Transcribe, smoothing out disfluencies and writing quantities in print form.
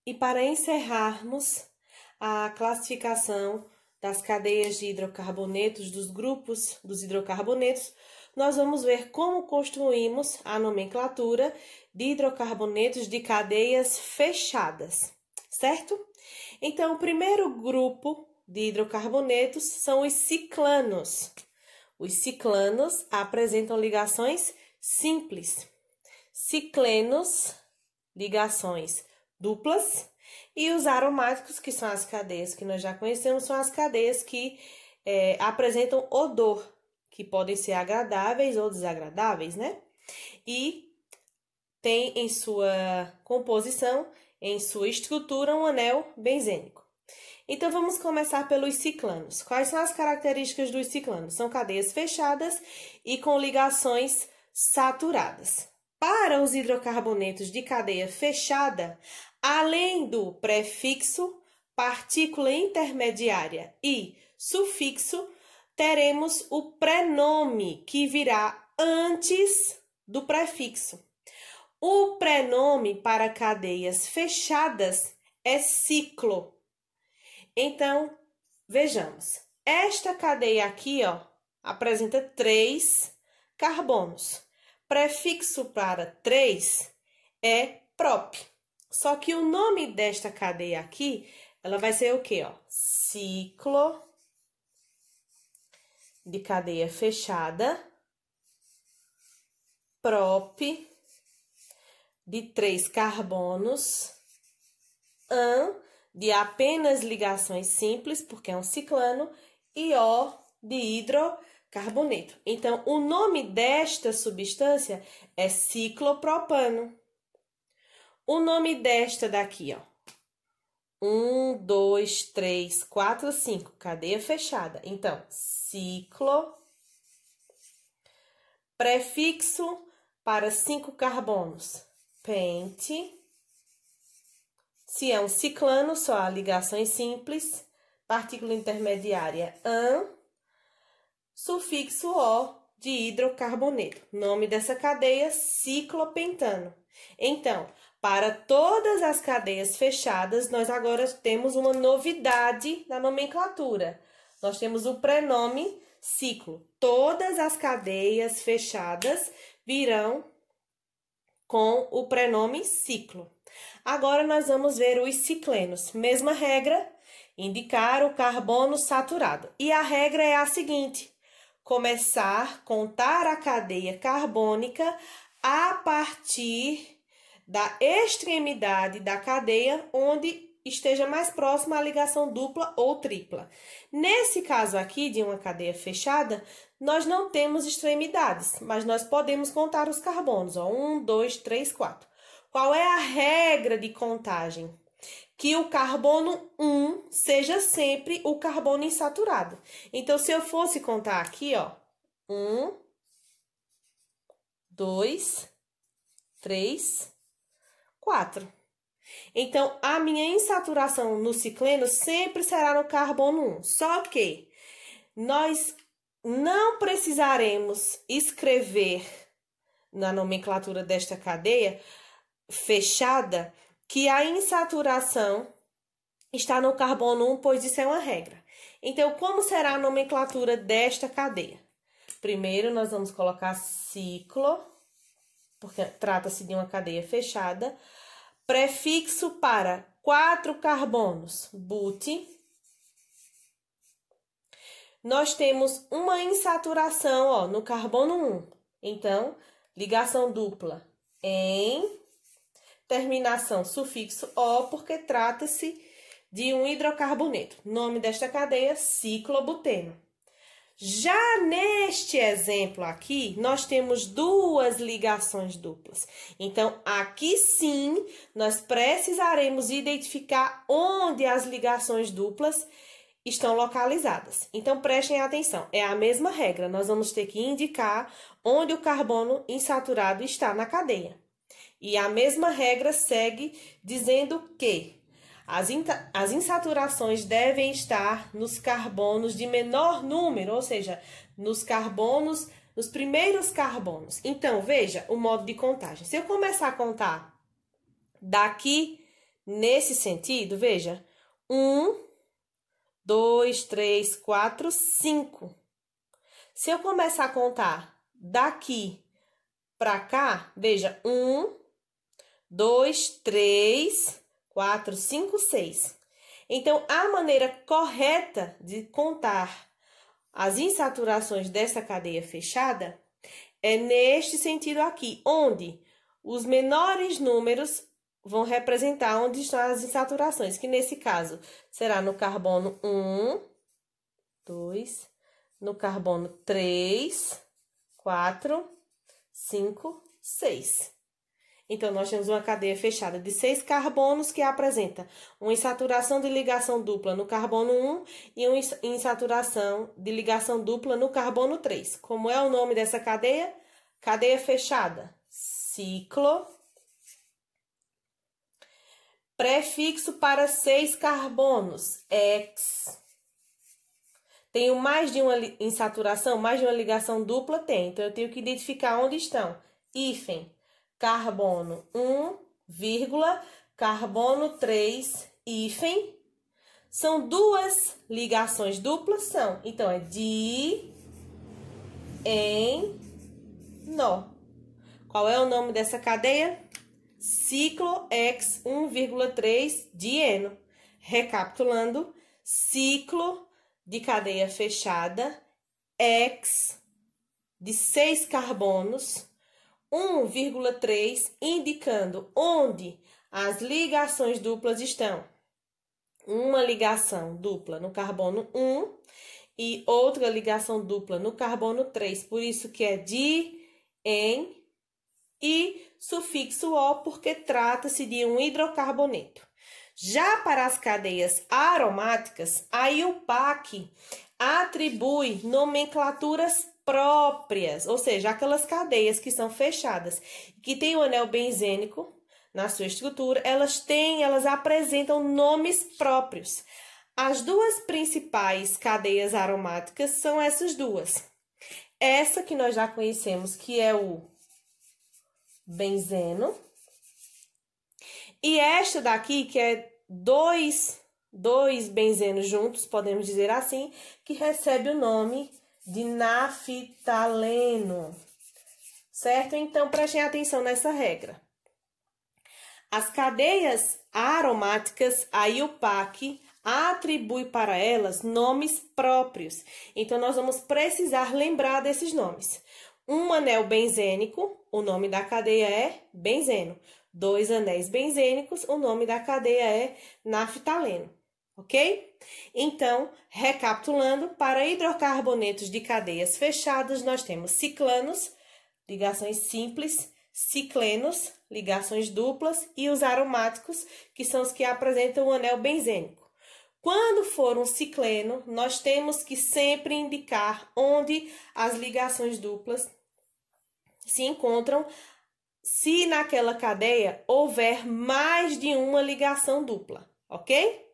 E para encerrarmos a classificação das cadeias de hidrocarbonetos, dos grupos dos hidrocarbonetos, nós vamos ver como construímos a nomenclatura de hidrocarbonetos de cadeias fechadas, certo? Então, o primeiro grupo de hidrocarbonetos são os ciclanos. Os ciclanos apresentam ligações simples. Ciclenos, ligações duplas. E os aromáticos, que são as cadeias que nós já conhecemos, são as cadeias que apresentam odor, que podem ser agradáveis ou desagradáveis, né? E tem em sua composição, em sua estrutura, um anel benzênico. Então, vamos começar pelos ciclanos. Quais são as características dos ciclanos? São cadeias fechadas e com ligações saturadas. Para os hidrocarbonetos de cadeia fechada, além do prefixo, partícula intermediária e sufixo, teremos o prenome, que virá antes do prefixo. O prenome para cadeias fechadas é ciclo. Então, vejamos. Esta cadeia aqui, ó, apresenta 3 carbonos. Prefixo para 3 é prop. Só que o nome desta cadeia aqui, ela vai ser o quê, ó? Ciclo de cadeia fechada, prop de 3 carbonos, de apenas ligações simples, porque é um ciclano, e O de hidrocarboneto. Então, o nome desta substância é ciclopropano. O nome desta daqui, ó. 1, 2, 3, 4, 5, cadeia fechada. Então, ciclo, prefixo para 5 carbonos, pente. Se é um ciclano, só há ligações simples, partícula intermediária sufixo O de hidrocarboneto. Nome dessa cadeia, ciclopentano. Então, para todas as cadeias fechadas, nós agora temos uma novidade na nomenclatura. Nós temos o prenome ciclo. Todas as cadeias fechadas virão com o prenome ciclo. Agora, nós vamos ver os ciclenos. Mesma regra, indicar o carbono saturado. E a regra é a seguinte: contar a cadeia carbônica a partir da extremidade da cadeia onde esteja mais próxima a ligação dupla ou tripla. Nesse caso aqui, de uma cadeia fechada, nós não temos extremidades, mas nós podemos contar os carbonos, ó, 1, 2, 3, 4. Qual é a regra de contagem? Que o carbono 1 seja sempre o carbono insaturado. Então, se eu fosse contar aqui, ó, 1, 2, 3, 4. Então, a minha insaturação no cicleno sempre será no carbono 1. Só que nós não precisaremos escrever na nomenclatura desta cadeia fechada que a insaturação está no carbono 1, pois isso é uma regra. Então, como será a nomenclatura desta cadeia? Primeiro, nós vamos colocar ciclo, porque trata-se de uma cadeia fechada. Prefixo para 4 carbonos, but. Nós temos uma insaturação, ó, no carbono 1. Então, ligação dupla em, terminação sufixo O, porque trata-se de um hidrocarboneto. Nome desta cadeia, ciclobuteno. Já neste exemplo aqui, nós temos 2 ligações duplas. Então, aqui sim, nós precisaremos identificar onde as ligações duplas estão localizadas. Então, prestem atenção, é a mesma regra. Nós vamos ter que indicar onde o carbono insaturado está na cadeia. E a mesma regra segue dizendo que as insaturações devem estar nos carbonos de menor número, ou seja, nos primeiros carbonos. Então, veja o modo de contagem. Se eu começar a contar daqui Nesse sentido, veja, 1, 2, 3, 4, 5. Se eu começar a contar daqui para cá, veja, 1, 2, 3, 4, 5, 6. Então, a maneira correta de contar as insaturações dessa cadeia fechada é neste sentido aqui, onde os menores números vão representar onde estão as insaturações, que nesse caso será no carbono 1, 2, no carbono 3, 4, 5, 6. Então, nós temos uma cadeia fechada de 6 carbonos que apresenta uma insaturação de ligação dupla no carbono 1 e uma insaturação de ligação dupla no carbono 3. Como é o nome dessa cadeia? Cadeia fechada. Ciclo. Prefixo para 6 carbonos. X. Tenho mais de uma insaturação, mais de uma ligação dupla? Tem. Então, eu tenho que identificar onde estão. Hífen. Carbono 1, vírgula, carbono 3, hífen. São duas ligações duplas, são. Então, é di, en, nó. Qual é o nome dessa cadeia? Ciclo X 1,3 dieno. Recapitulando, ciclo de cadeia fechada, X de 6 carbonos, 1,3, indicando onde as ligações duplas estão. Uma ligação dupla no carbono 1 e outra ligação dupla no carbono 3. Por isso que é di, en e sufixo O, porque trata-se de um hidrocarboneto. Já para as cadeias aromáticas, a IUPAC atribui nomenclaturas próprias, ou seja, aquelas cadeias que são fechadas, que têm o anel benzênico na sua estrutura, elas apresentam nomes próprios. As duas principais cadeias aromáticas são essas duas. Essa que nós já conhecemos, que é o benzeno, e esta daqui, que é dois benzenos juntos, podemos dizer assim, que recebe o nome de naftaleno, certo? Então, prestem atenção nessa regra. As cadeias aromáticas, a IUPAC atribui para elas nomes próprios. Então, nós vamos precisar lembrar desses nomes. Um anel benzênico, o nome da cadeia é benzeno. 2 anéis benzênicos, o nome da cadeia é naftaleno. Ok? Então, recapitulando, para hidrocarbonetos de cadeias fechadas, nós temos ciclanos, ligações simples, ciclenos, ligações duplas, e os aromáticos, que são os que apresentam o anel benzênico. Quando for um cicleno, nós temos que sempre indicar onde as ligações duplas se encontram, se naquela cadeia houver mais de uma ligação dupla, ok?